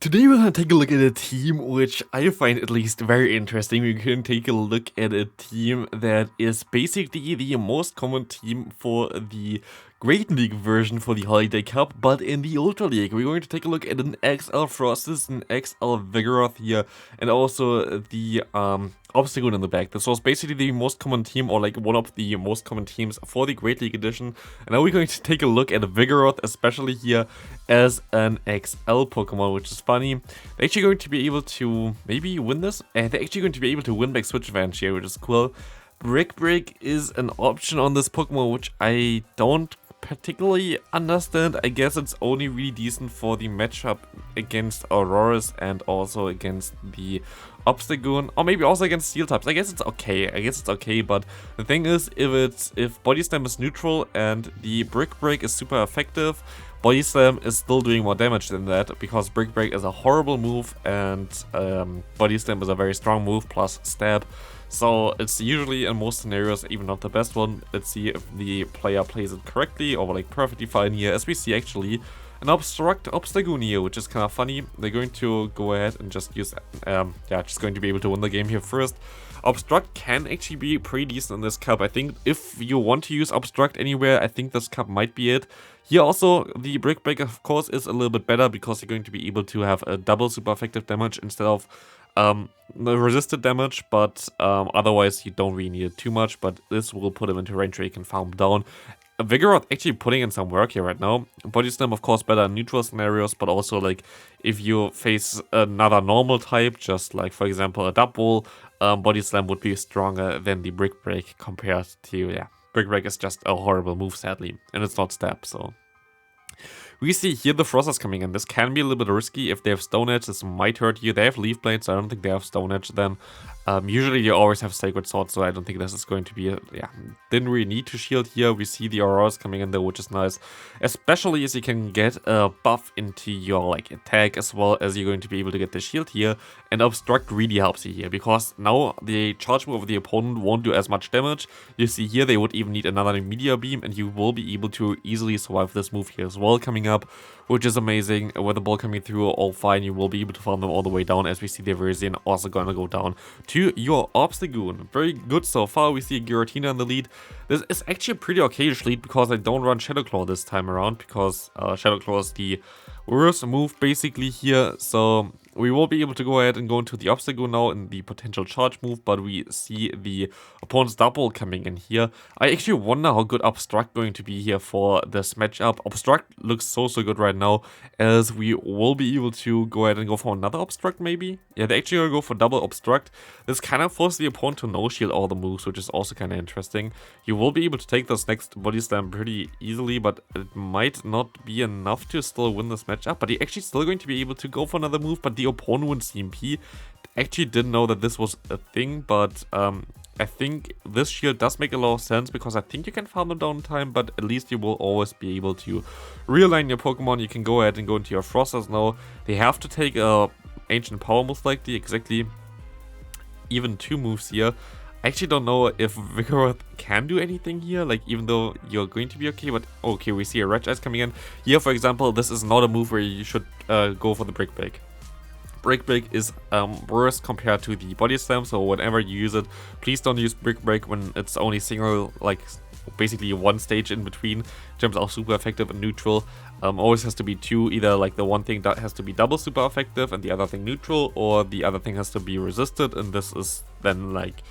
Today we're gonna take a look at a team which I find at least very interesting. We can take a look at a team that is basically the most common team for the Great League version for the Holiday Cup, but in the Ultra League. We're going to take a look at an XL Frostus, an XL Vigoroth here, and also the Obstagoon in the back. This was basically the most common team, or like one of the most common teams for the Great League edition. And now we're going to take a look at Vigoroth, especially here as an XL Pokemon, which is funny. They're actually going to be able to maybe win this, and they're actually going to be able to win back Switch Advantage here, which is cool. Brick Break is an option on this Pokemon, which I don't particularly understand. I guess it's only really decent for the matchup against Auroras and also against the Obstagoon, or maybe also against Steel types. I guess it's okay, but the thing is, if Body Slam is neutral and the Brick Break is super effective, Body Slam is still doing more damage than that, because Brick Break is a horrible move and Body Slam is a very strong move plus stab. So it's usually, in most scenarios, even not the best one. Let's see if the player plays it correctly or like perfectly fine here, as we see actually an Obstagoon here, which is kind of funny. They're going to go ahead and just use, just going to be able to win the game here first. Obstruct can actually be pretty decent in this cup. I think if you want to use Obstruct anywhere, I think this cup might be it. Here also, the Brick Break, of course, is a little bit better because you're going to be able to have a double super effective damage instead of the resisted damage, but otherwise you don't really need it too much, but this will put him into range where you can farm down. Vigoroth actually putting in some work here right now. Body Slam, of course, better in neutral scenarios, but also like if you face another normal type, just like for example a Double, Body Slam would be stronger than the Brick Break compared to, Brick Break is just a horrible move, sadly, and it's not stab, so. We see here the Frosters coming in. This can be a little bit risky. If they have Stone Edge, this might hurt you. They have Leaf Blade, so I don't think they have Stone Edge then. Usually you always have Sacred Sword, so I don't think this is going to be, didn't really need to shield here. We see the Auroras coming in though, which is nice. Especially as you can get a buff into your like attack, as well as you're going to be able to get the shield here. And Obstruct really helps you here, because now the charge move of the opponent won't do as much damage. You see here they would even need another Meteor Beam, and you will be able to easily survive this move here as well coming up, which is amazing. With the ball coming through all fine, you will be able to farm them all the way down, as we see the Verzian also gonna go down to your Obstagoon. Very good so far. We see Giratina in the lead. This is actually a pretty okay-ish lead, because I don't run Shadow Claw this time around, because Shadow Claw is the worst move basically here, so we will be able to go ahead and go into the Obstagoon now in the potential charge move, but we see the opponent's Double coming in here. I actually wonder how good Obstruct going to be here for this matchup. Obstruct looks so good right now, as we will be able to go ahead and go for another Obstruct maybe. Yeah, they actually gonna go for double Obstruct. This kind of forces the opponent to no-shield all the moves, which is also kind of interesting. You will be able to take this next Body Slam pretty easily, but it might not be enough to still win this matchup. But you're actually still going to be able to go for another move, but the opponent wins CMP. Actually didn't know that this was a thing, but I think this shield does make a lot of sense, because I think you can farm them down in time, but at least you will always be able to realign your Pokemon. You can go ahead and go into your Frosters now. They have to take a Ancient Power most likely, exactly even 2 moves here. I actually don't know if Vigoroth can do anything here, like even though you're going to be okay, but okay, we see a Red Eyes coming in. Here, for example, this is not a move where you should go for the Brick Break. Brick Break is worse compared to the Body Slam, so whenever you use it, please don't use Brick Break when it's only single, like basically one stage in between in terms of super effective and neutral. Always has to be 2, either like the one thing that has to be double super effective and the other thing neutral, or the other thing has to be resisted, and this is then like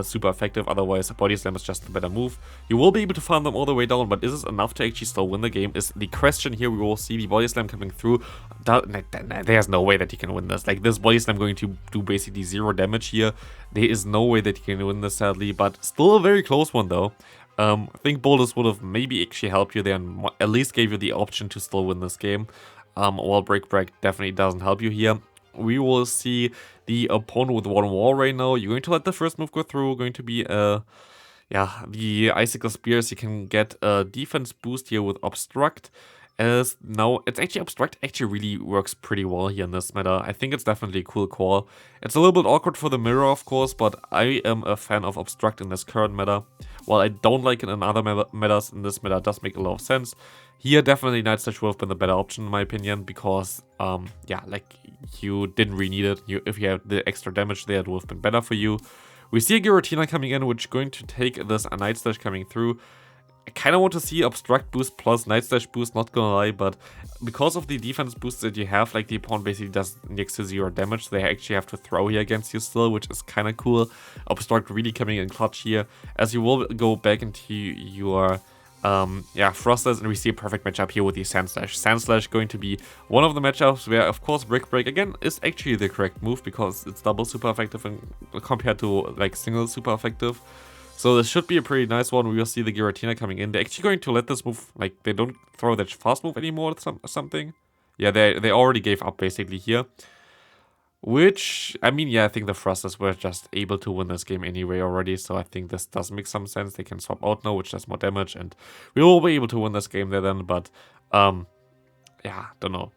super effective. Otherwise, Body Slam is just a better move. You will be able to farm them all the way down, but is this enough to actually still win the game is the question here. We will see the Body Slam coming through. There's no way that you can win this. Like, this Body Slam going to do basically 0 damage here. There is no way that you can win this, sadly, but still a very close one though. I think Boulders would have maybe actually helped you there and at least gave you the option to still win this game. While Brick Break definitely doesn't help you here. We will see the opponent with 1 wall right now. You're going to let the first move go through. Going to be the Icicle Spears. You can get a defense boost here with Obstruct. As now, it's actually Obstruct actually really works pretty well here in this meta. I think it's definitely a cool call. It's a little bit awkward for the mirror, of course, but I am a fan of Obstruct in this current meta. while I don't like it in other metas, in this meta does make a lot of sense. Here, definitely Night Slash would have been the better option in my opinion, because, yeah, like, you didn't really need it. If you had the extra damage there, it would have been better for you. We see a Giratina coming in, which is going to take this Night Slash coming through. I kind of want to see Obstruct boost plus Night Slash boost, not gonna lie, but because of the defense boost that you have, like, the opponent basically does next to 0 damage. They actually have to throw here against you still, which is kind of cool. Obstruct really coming in clutch here, as you will go back into your Frosters, and we see a perfect matchup here with the Sand Slash. Sand Slash going to be one of the matchups where, of course, Brick Break again is actually the correct move, because it's double super effective compared to like single super effective. So this should be a pretty nice one. We will see the Giratina coming in. They're actually going to let this move, like, they don't throw that fast move anymore or something. Yeah, they already gave up basically here. Which, I mean, yeah, I think the Thrusters were just able to win this game anyway already, so I think this does make some sense. They can swap out now, which does more damage, and we will be able to win this game there then, but, yeah, don't know.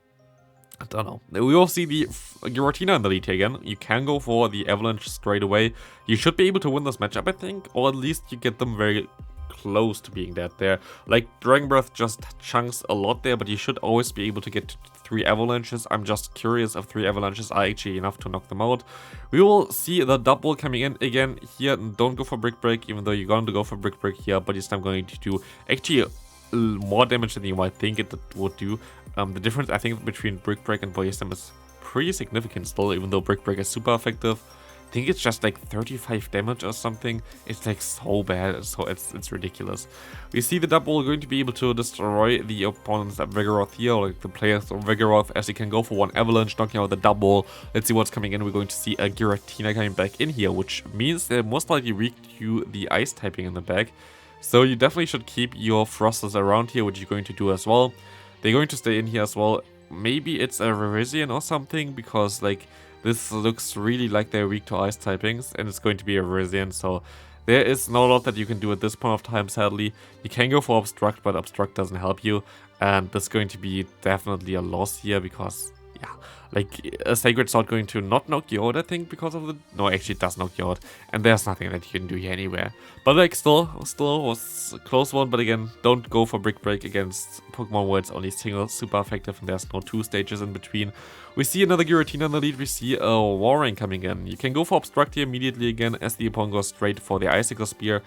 We will see the Giratina in the lead here again. You can go for the Avalanche straight away. You should be able to win this matchup, I think, or at least you get them very close to being that there. Like, Dragon Breath just chunks a lot there, but you should always be able to get 3 Avalanches. I'm just curious if 3 Avalanches are actually enough to knock them out. We will see the double coming in again here. Don't go for Brick Break, even though you're going to go for Brick Break here, but this time going to do actually more damage than you might think it would do. The difference, I think, between Brick Break and Body Slam is pretty significant still, even though Brick Break is super effective. I think it's just like 35 damage or something. It's like so bad, so it's ridiculous. We see the double going to be able to destroy the opponent's Vigoroth here, or like the player's Vigoroth, as he can go for 1 Avalanche, knocking out the double. Let's see what's coming in. We're going to see a Giratina coming back in here, which means they're most likely weak to the ice typing in the back. So you definitely should keep your Frosters around here, which you're going to do as well. They're going to stay in here as well. Maybe it's a Revisian or something, because like this looks really like they're weak to ice typings, and it's going to be a Revisian, so there is not a lot that you can do at this point of time, sadly. You can go for Obstruct, but Obstruct doesn't help you, and this is going to be definitely a loss here, because, yeah, like, a Sacred Sword going to not knock you out, I think, because of the... No, actually it does knock you out, and there's nothing that you can do here anywhere. But, like, still was a close one, but again, don't go for Brick Break against Pokemon where it's only single super effective and there's no 2 stages in between. We see another Giratina in the lead, we see a Walrein coming in. You can go for Obstruct here immediately again, as the opponent goes straight for the Icicle Spear.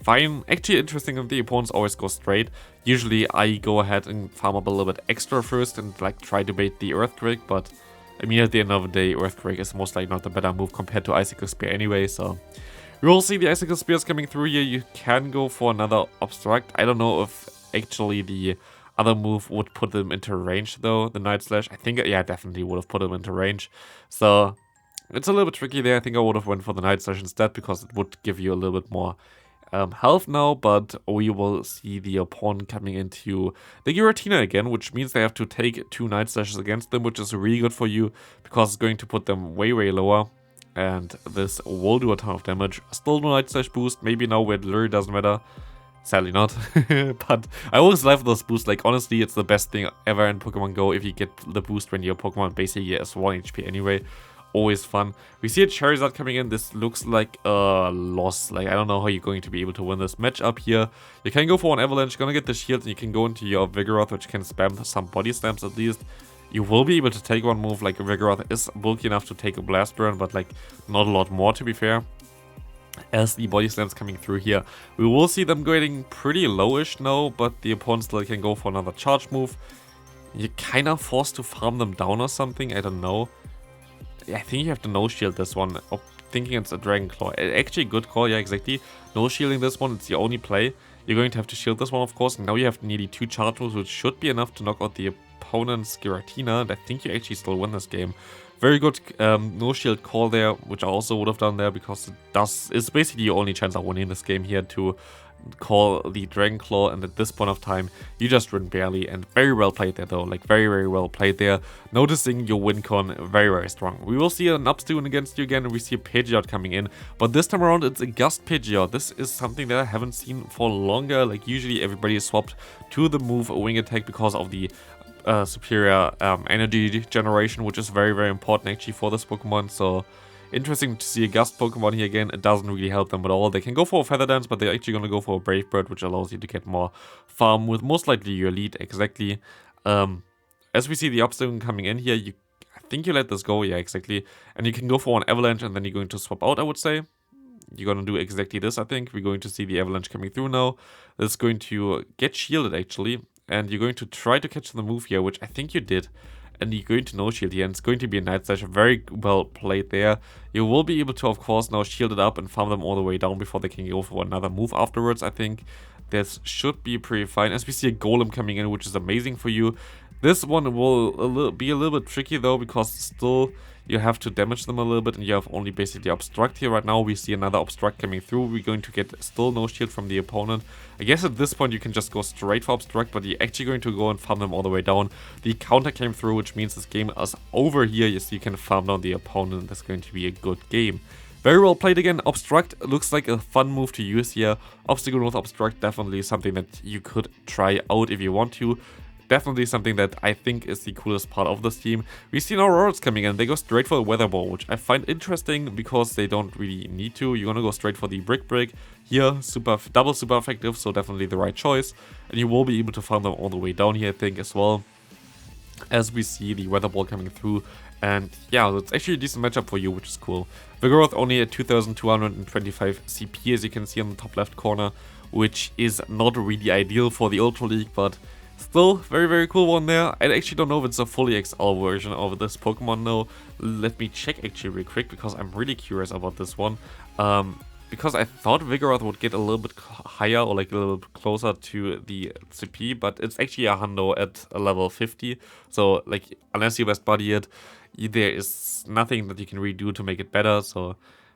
Fine, actually interesting that the opponents always go straight. Usually I go ahead and farm up a little bit extra first and like try to bait the Earthquake, but I mean at the end of the day, Earthquake is most likely not the better move compared to Icicle Spear anyway, so... We will see the Icicle Spears coming through here. You can go for another Obstruct. I don't know if actually the other move would put them into range though, the Night Slash. I think, yeah, definitely would have put them into range. So it's a little bit tricky there. I think I would have went for the Night Slash instead, because it would give you a little bit more health now, but we will see the opponent coming into the Giratina again, which means they have to take 2 Night Slashes against them, which is really good for you, because it's going to put them way, way lower. And this will do a ton of damage. Still no Night Slash boost. Maybe now where it literally doesn't matter. Sadly not. But I always love those boosts. Like, honestly, it's the best thing ever in Pokemon Go if you get the boost when your Pokemon basically is 1 HP anyway. Always fun. We see a Charizard coming in. This looks like a loss. Like, I don't know how you're going to be able to win this matchup here. You can go for an Avalanche, gonna get the shield, and you can go into your Vigoroth, which can spam some body slams at least. You will be able to take one move. Like, Vigoroth is bulky enough to take a Blast Burn, but like not a lot more, to be fair. As the body slams coming through here, we will see them getting pretty lowish now, but the opponent still can go for another charge move. You're kind of forced to farm them down or something, I don't know. I think you have to no-shield this one. Oh, thinking it's a Dragon Claw. Actually, good call, yeah, exactly. No-shielding this one, it's the only play. You're going to have to shield this one, of course. And now you have nearly 2 charge moves, which should be enough to knock out the opponent's Giratina. And I think you actually still win this game. Very good no-shield call there, which I also would have done there, because it's basically your only chance of winning this game here, to call the Dragon Claw, and at this point of time you just win barely. And very well played there though, like very, very well played there. Noticing your win con very, very strong. We will see an Upstone against you again, and we see a Pidgeot coming in, but this time around it's a Gust Pidgeot. This is something that I haven't seen for longer. Like, usually everybody is swapped to the move Wing Attack because of the superior energy generation, which is very, very important actually for this Pokemon. So Interesting to see a Gust Pokemon here again. It doesn't really help them at all. They can go for a Feather Dance, but they're actually going to go for a Brave Bird, which allows you to get more farm with most likely your lead, exactly. As we see the Obstacle coming in here, I think you let this go, yeah, exactly. And you can go for an Avalanche, and then you're going to swap out, I would say. You're going to do exactly this, I think. We're going to see the Avalanche coming through now. It's going to get shielded, actually. And you're going to try to catch the move here, which I think you did. And you're going to no shield here, and it's going to be a Night Slash. Very well played there. You will be able to, of course, now shield it up and farm them all the way down before they can go for another move afterwards, I think. This should be pretty fine. As we see a Golem coming in, which is amazing for you. This one will be a little bit tricky though, because still you have to damage them a little bit, and you have only basically Obstruct here. Right now we see another Obstruct coming through. We're going to get still no shield from the opponent. I guess at this point you can just go straight for Obstruct, but you're actually going to go and farm them all the way down. The counter came through, which means this game is over here, so you can farm down the opponent. That's going to be a good game. Very well played again. Obstruct looks like a fun move to use here. Obstacle with Obstruct, definitely something that you could try out if you want to. Definitely something that I think is the coolest part of this team. We see now Auroras coming in. They go straight for a Weather Ball, which I find interesting because they don't really need to. You're gonna go straight for the Brick Break. Here, double super effective, so definitely the right choice. And you will be able to farm them all the way down here, I think, as well. As we see the Weather Ball coming through. And yeah, it's actually a decent matchup for you, which is cool. Vigoroth only at 2225 CP, as you can see on the top left corner, which is not really ideal for the Ultra League, but still, very, very cool one there. I actually don't know if it's a fully XL version of this Pokemon though. Let me check actually real quick, because I'm really curious about this one. Because I thought Vigoroth would get a little bit higher, or like a little bit closer to the CP, but it's actually a hundo at a level 50. So like, unless you best buddy it, there is nothing that you can redo to make it better. So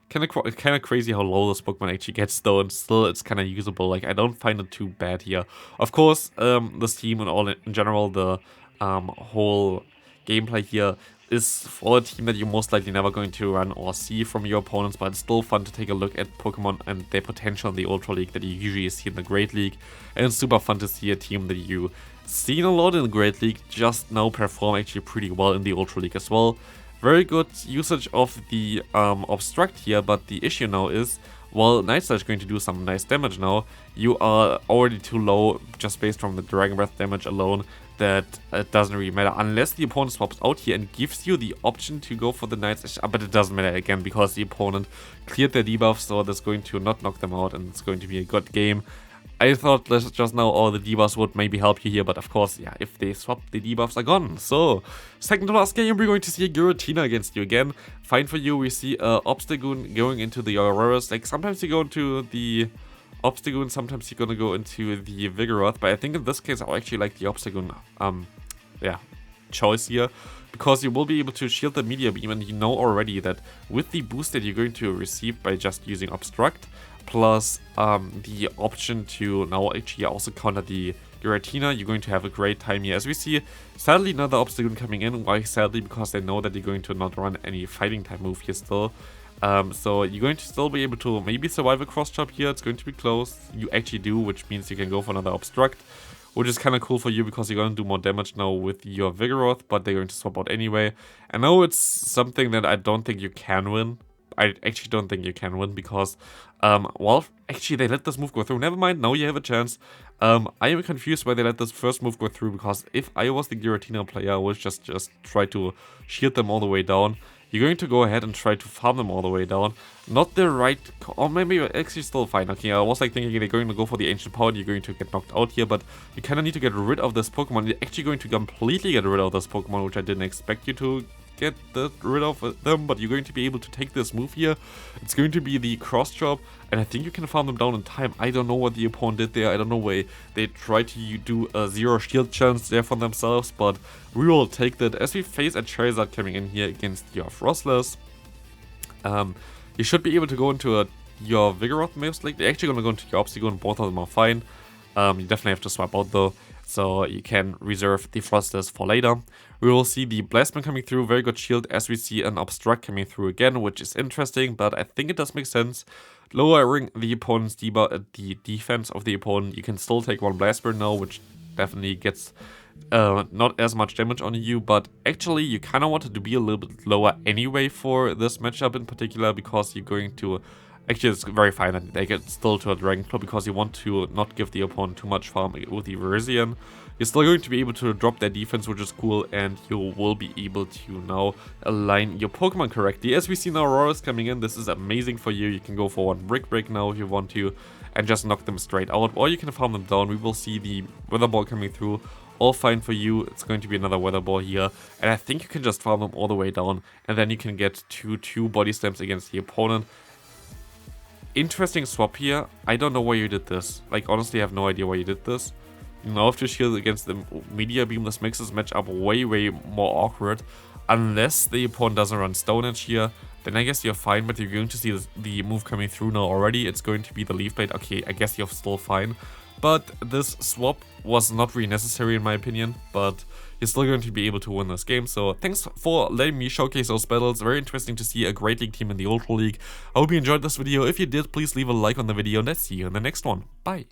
kind of crazy how low this Pokemon actually gets though, and still it's kind of usable. Like, I don't find it too bad here. Of course, this team and all in general, the whole gameplay here is for a team that you're most likely never going to run or see from your opponents, but it's still fun to take a look at Pokemon and their potential in the Ultra League that you usually see in the Great League. And it's super fun to see a team that you seen a lot in the Great League just now perform actually pretty well in the Ultra League as well. Very good usage of the Obstruct here, but the issue now is, while Night Slash is going to do some nice damage now, you are already too low just based from the Dragon Breath damage alone, that it doesn't really matter unless the opponent swaps out here and gives you the option to go for the Night Slash. But it doesn't matter again, because the opponent cleared their debuffs, so that's going to not knock them out, and it's going to be a good game. I thought just now all the debuffs would maybe help you here, but of course, yeah, if they swap, the debuffs are gone. So, second to last game, we're going to see a Giratina against you again. Fine for you, we see Obstagoon going into the Auroras. Like, sometimes you go into the Obstagoon, sometimes you're gonna go into the Vigoroth, but I think in this case I actually like the Obstagoon choice here, because you will be able to shield the Meteor Beam, and you know already that with the boost that you're going to receive by just using Obstruct, plus the option to now actually also counter the Giratina, you're going to have a great time here. As we see, sadly another Obstagoon coming in. Why sadly? Because they know that you're going to not run any fighting type move here still. So you're going to still be able to maybe survive a cross chop here. It's going to be close. You actually do, which means you can go for another Obstruct, which is kind of cool for you because you're going to do more damage now with your Vigoroth, but they're going to swap out anyway. I know it's something that I don't think you can win. I actually don't think you can win because, well, actually they let this move go through. Never mind, now you have a chance. I am confused why they let this first move go through, because if I was the Giratina player, I would just try to shield them all the way down. You're going to go ahead and try to farm them all the way down. Not the right... or maybe actually still fine. Okay, I was like thinking they're going to go for the Ancient Power and you're going to get knocked out here, but you kind of need to get rid of this Pokemon. You're actually going to completely get rid of this Pokemon, which I didn't expect you to get rid of them, but you're going to be able to take this move here. It's going to be the cross chop, and I think you can farm them down in time. I don't know what the opponent did there. I don't know why they tried to do a zero shield chance there for themselves, but we will take that as we face a Charizard coming in here against your Frostless. You should be able to go into your Vigoroth most likely. They're actually going to go into your Obstagoon. Both of them are fine. You definitely have to swap out though, so you can reserve the Frostless for later. We will see the Blastman coming through, very good shield, as we see an Obstruct coming through again, which is interesting, but I think it does make sense. Lowering the opponent's the defense of the opponent, you can still take one Blast Burn now, which definitely gets not as much damage on you, but actually you kind of wanted to be a little bit lower anyway for this matchup in particular, because you're going to... Actually, it's very fine that they get still to a Dragonflow, because you want to not give the opponent too much farm with the Verzian. You're still going to be able to drop their defense, which is cool, and you will be able to now align your Pokemon correctly. As we see now Auroras coming in, this is amazing for you. You can go for one Brick Break now if you want to, and just knock them straight out, or you can farm them down. We will see the Weather Ball coming through. All fine for you. It's going to be another Weather Ball here, and I think you can just farm them all the way down, and then you can get 2 Body Slams against the opponent. Interesting swap here. I don't know why you did this. Like, honestly, I have no idea why you did this. Now if you shield against the Meteor Beam, this makes this matchup way more awkward. Unless the opponent doesn't run Stone Edge here, then I guess you're fine, but you're going to see the move coming through now already. It's going to be the Leaf Blade. Okay, I guess you're still fine. But this swap was not really necessary in my opinion, but you're still going to be able to win this game. So thanks for letting me showcase those battles. Very interesting to see a Great League team in the Ultra League. I hope you enjoyed this video. If you did, please leave a like on the video, and I'll see you in the next one. Bye!